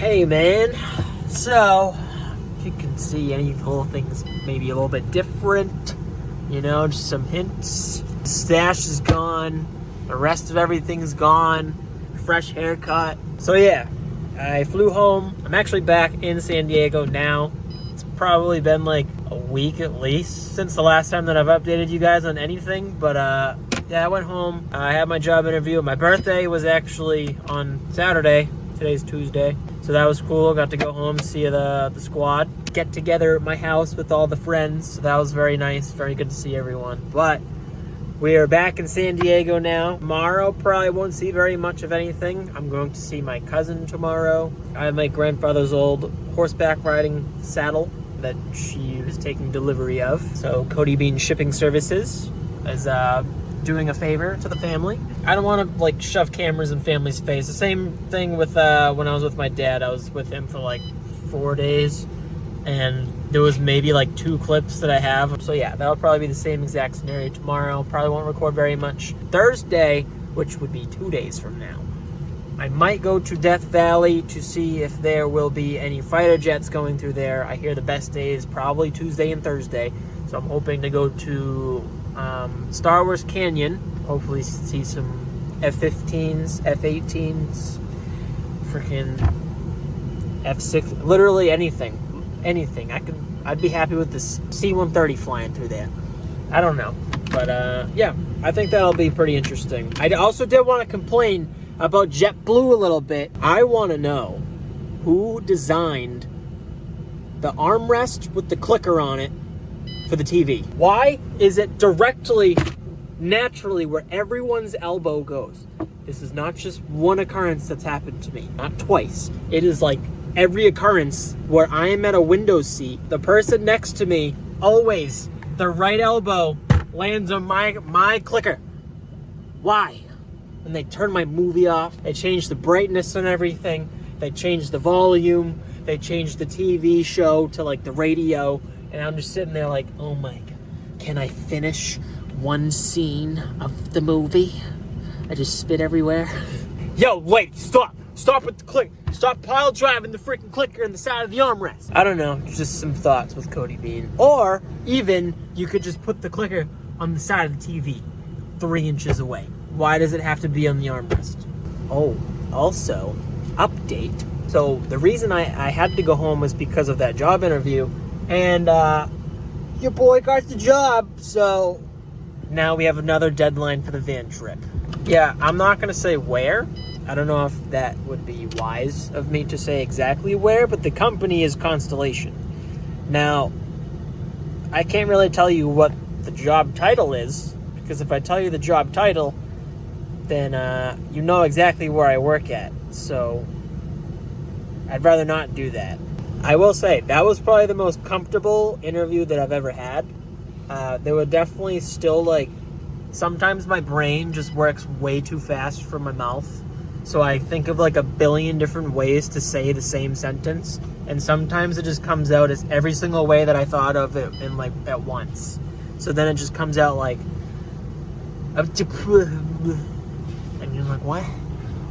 Hey man, so if you can see, any little things maybe a little bit different, you know, just some hints. Stash is gone, the rest of everything's gone, fresh haircut. So yeah, I flew home. I'm actually back in San Diego now. It's probably been like a week at least since the last time that I've updated you guys on anything, but yeah, I went home. I had my job interview. My birthday was actually on Saturday. Today's Tuesday. So that was cool. Got to go home, see the squad. Get together at my house with all the friends. So that was very nice. Very good to see everyone. But we are back in San Diego now. Tomorrow probably won't see very much of anything. I'm going to see my cousin tomorrow. I have my grandfather's old horseback riding saddle that she was taking delivery of. So Codeybean Shipping Services is doing a favor to the family. I don't want to like shove cameras in family's face. The same thing with when I was with my dad. I was with him for like 4 days and there was maybe like 2 clips that I have. So yeah, that'll probably be the same exact scenario tomorrow. Probably won't record very much. Thursday, which would be 2 days from now, I might go to Death Valley to see if there will be any fighter jets going through there. I hear the best days probably Tuesday and Thursday. So I'm hoping to go to Star Wars Canyon, hopefully see some F-15s, F-18s, freaking F-6, literally anything. I'd be happy with this C-130 flying through there. I don't know, but yeah, I think that'll be pretty interesting. I also did want to complain about JetBlue a little bit. I want to know who designed the armrest with the clicker on it for the TV. Why is it directly, naturally, where everyone's elbow goes? This is not just one occurrence that's happened to me, not twice. It is like every occurrence where I am at a window seat, the person next to me, always, the right elbow lands on my clicker. Why? And they turn my movie off, they change the brightness and everything, they change the volume, they change the TV show to like the radio, and I'm just sitting there like, oh my God, can I finish one scene of the movie? I just spit everywhere. Yo, wait, stop. Stop with the click. Stop pile driving the freaking clicker in the side of the armrest. I don't know, just some thoughts with Codeybean. Or even you could just put the clicker on the side of the TV, 3 inches away. Why does it have to be on the armrest? Oh, also, update. So the reason I had to go home was because of that job interview. And your boy got the job, so now we have another deadline for the van trip. Yeah, I'm not going to say where. I don't know if that would be wise of me to say exactly where, but the company is Constellation. Now, I can't really tell you what the job title is, because if I tell you the job title, then you know exactly where I work at. So I'd rather not do that. I will say, that was probably the most comfortable interview that I've ever had. There were definitely still, like, sometimes my brain just works way too fast for my mouth. So I think of, like, a billion different ways to say the same sentence. And sometimes it just comes out as every single way that I thought of it in, like, at once. So then it just comes out, like, and you're like, what?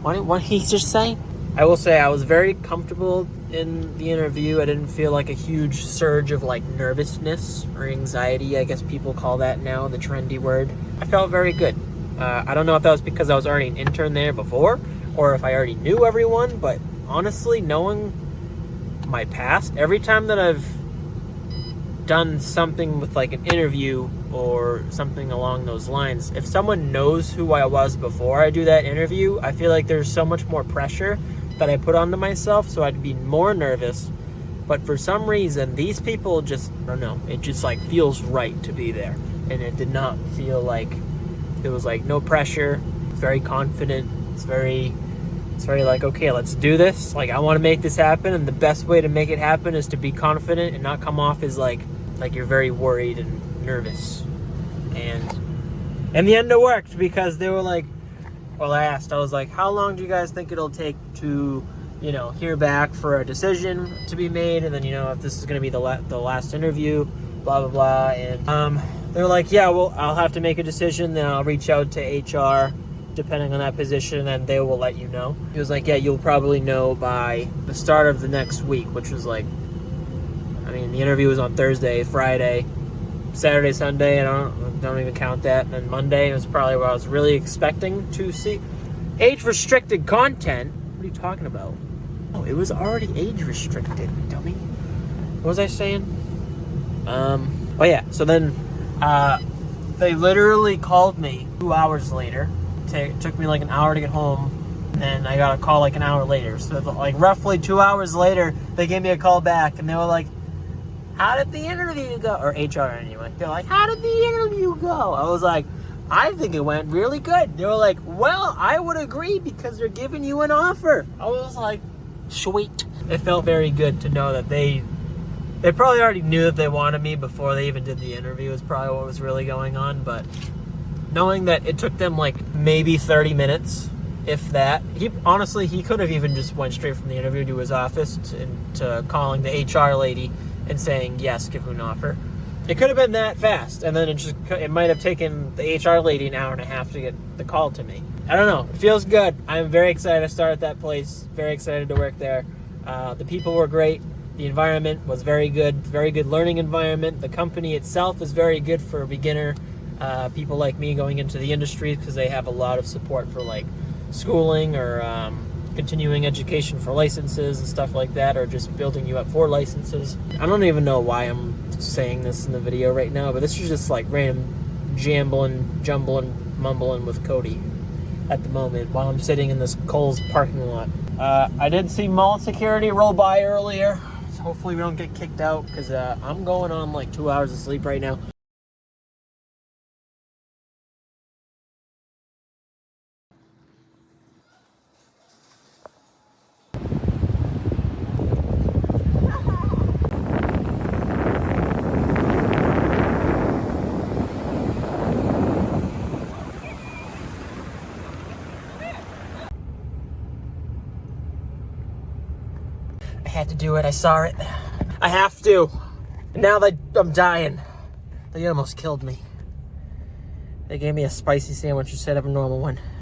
What did he just say? I will say I was very comfortable in the interview. I didn't feel like a huge surge of like nervousness or anxiety. I guess people call that now the trendy word. I felt very good. I don't know if that was because I was already an intern there before or if I already knew everyone, but honestly, knowing my past, every time that I've done something with like an interview or something along those lines, if someone knows who I was before I do that interview, I feel like there's so much more pressure that I put onto myself, so I'd be more nervous. But for some reason, these people just, I don't know, it just like feels right to be there. And it did not feel like, it was like no pressure. It's very confident. It's very like, okay, let's do this. Like, I want to make this happen, and the best way to make it happen is to be confident and not come off as like you're very worried and nervous. And in the end it worked, because they were like, well, I was like, how long do you guys think it'll take to, you know, hear back for a decision to be made? And then, you know, if this is going to be the last interview, blah, blah, blah. And they were like, yeah, well, I'll have to make a decision. Then I'll reach out to HR depending on that position, and they will let you know. He was like, yeah, you'll probably know by the start of the next week, which was like, I mean, the interview was on Thursday, Friday, Saturday, Sunday, and I don't even count that. And then Monday was probably what I was really expecting to see. Age-restricted content? What are you talking about? Oh, it was already age-restricted, dummy. What was I saying? Oh yeah, so then they literally called me 2 hours later. It took me like an hour to get home, and then I got a call like an hour later. So like roughly 2 hours later, they gave me a call back, and they were like, how did the interview go? Or HR anyway. They're like, how did the interview go? I was like, I think it went really good. They were like, well, I would agree because they're giving you an offer. I was like, sweet. It felt very good to know that they probably already knew that they wanted me before they even did the interview is probably what was really going on. But knowing that it took them like maybe 30 minutes, if that. He could have even just went straight from the interview to his office to calling the HR lady and saying, yes, give him an offer. It could have been that fast, and then it might have taken the HR lady an hour and a half to get the call to me. I don't know. It feels good. I'm very excited to start at that place. Very excited to work there. The people were great. The environment was very good learning environment. The company itself is very good for beginner people like me going into the industry because they have a lot of support for like schooling or continuing education for licenses and stuff like that, or just building you up for licenses. I don't even know why I'm saying this in the video right now, but this is just like random jumbling, mumbling with Cody at the moment while I'm sitting in this Kohl's parking lot. I did see mall security roll by earlier, so hopefully we don't get kicked out because I'm going on like 2 hours of sleep right now. I had to do it. I saw it. I have to. Now that I'm dying. They almost killed me. They gave me a spicy sandwich instead of a normal one.